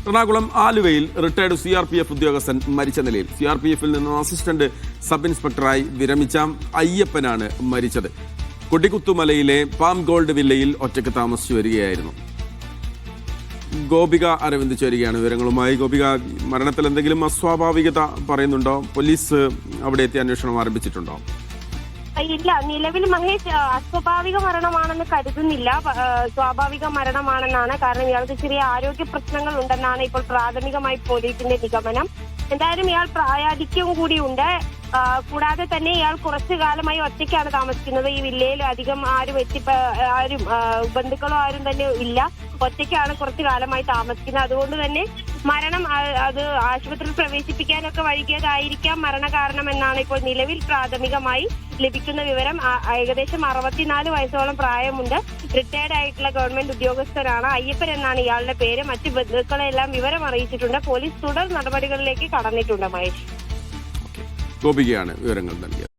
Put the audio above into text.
എറണാകുളം ആലുവയിൽ retired CRPF ഉദ്യോഗസ്ഥൻ മരിച്ച നിലയിൽ. CRPFിൽ നിന്ന് അസിസ്റ്റന്റ് സബ് ഇൻസ്പെക്ടറായി വിരമിച്ച അയ്യപ്പനാണ് മരിച്ചത്. കൊടികുത്തുമലയിലെ പാം ഗോൾഡ് വില്ലയിൽ ഒറ്റയ്ക്ക് താമസിച്ചു വരികയായിരുന്നു. ഗോപിക അരവിന്ദ് ചേരുകയാണ് വിവരങ്ങളുമായി. ഗോപിക, മരണത്തിൽ എന്തെങ്കിലും അസ്വാഭാവികത പറയുന്നുണ്ടോ? പോലീസ് അവിടെ എത്തി അന്വേഷണം ആരംഭിച്ചിട്ടുണ്ടോ? ഇല്ല, നിലവിൽ മഹേഷ് അസ്വാഭാവിക മരണമാണെന്ന് കരുതുന്നില്ല. സ്വാഭാവിക മരണമാണെന്നാണ്. കാരണം ഇയാൾക്ക് ചെറിയ ആരോഗ്യ പ്രശ്നങ്ങൾ ഉണ്ടെന്നാണ് ഇപ്പോൾ പ്രാഥമികമായി പോലീസിന്റെ നിഗമനം. എന്തായാലും ഇയാൾ പ്രായാധിക്യം കൂടിയുണ്ട്. കൂടാതെ തന്നെ ഇയാൾ കുറച്ചു കാലമായി ഒറ്റയ്ക്കാണ് താമസിക്കുന്നത്. ഈ വില്ലയിൽ അധികം ആരും ബന്ധുക്കളോ ആരും തന്നെ ഇല്ല. ഒറ്റയ്ക്കാണ് കുറച്ചു കാലമായി താമസിക്കുന്നത്. അതുകൊണ്ട് തന്നെ മരണം അത് ആശുപത്രിയിൽ പ്രവേശിപ്പിക്കാനൊക്കെ വൈകിയതായിരിക്കാം മരണകാരണം എന്നാണ് ഇപ്പോൾ നിലവിൽ പ്രാഥമികമായി ലഭിക്കുന്ന വിവരം. ഏകദേശം 64 വയസ്സോളം പ്രായമുണ്ട്. റിട്ടയർഡ് ആയിട്ടുള്ള ഗവൺമെന്റ് ഉദ്യോഗസ്ഥനാണ്. അയ്യപ്പൻ എന്നാണ് ഇയാളുടെ പേര്. മറ്റ് ബന്ധുക്കളെല്ലാം വിവരം അറിയിച്ചിട്ടുണ്ട്. പോലീസ് തുടർ നടപടികളിലേക്ക് കടന്നിട്ടുണ്ട്. മഹേഷ്, ഗോപികയാണ് വിവരങ്ങൾ നൽകിയത്.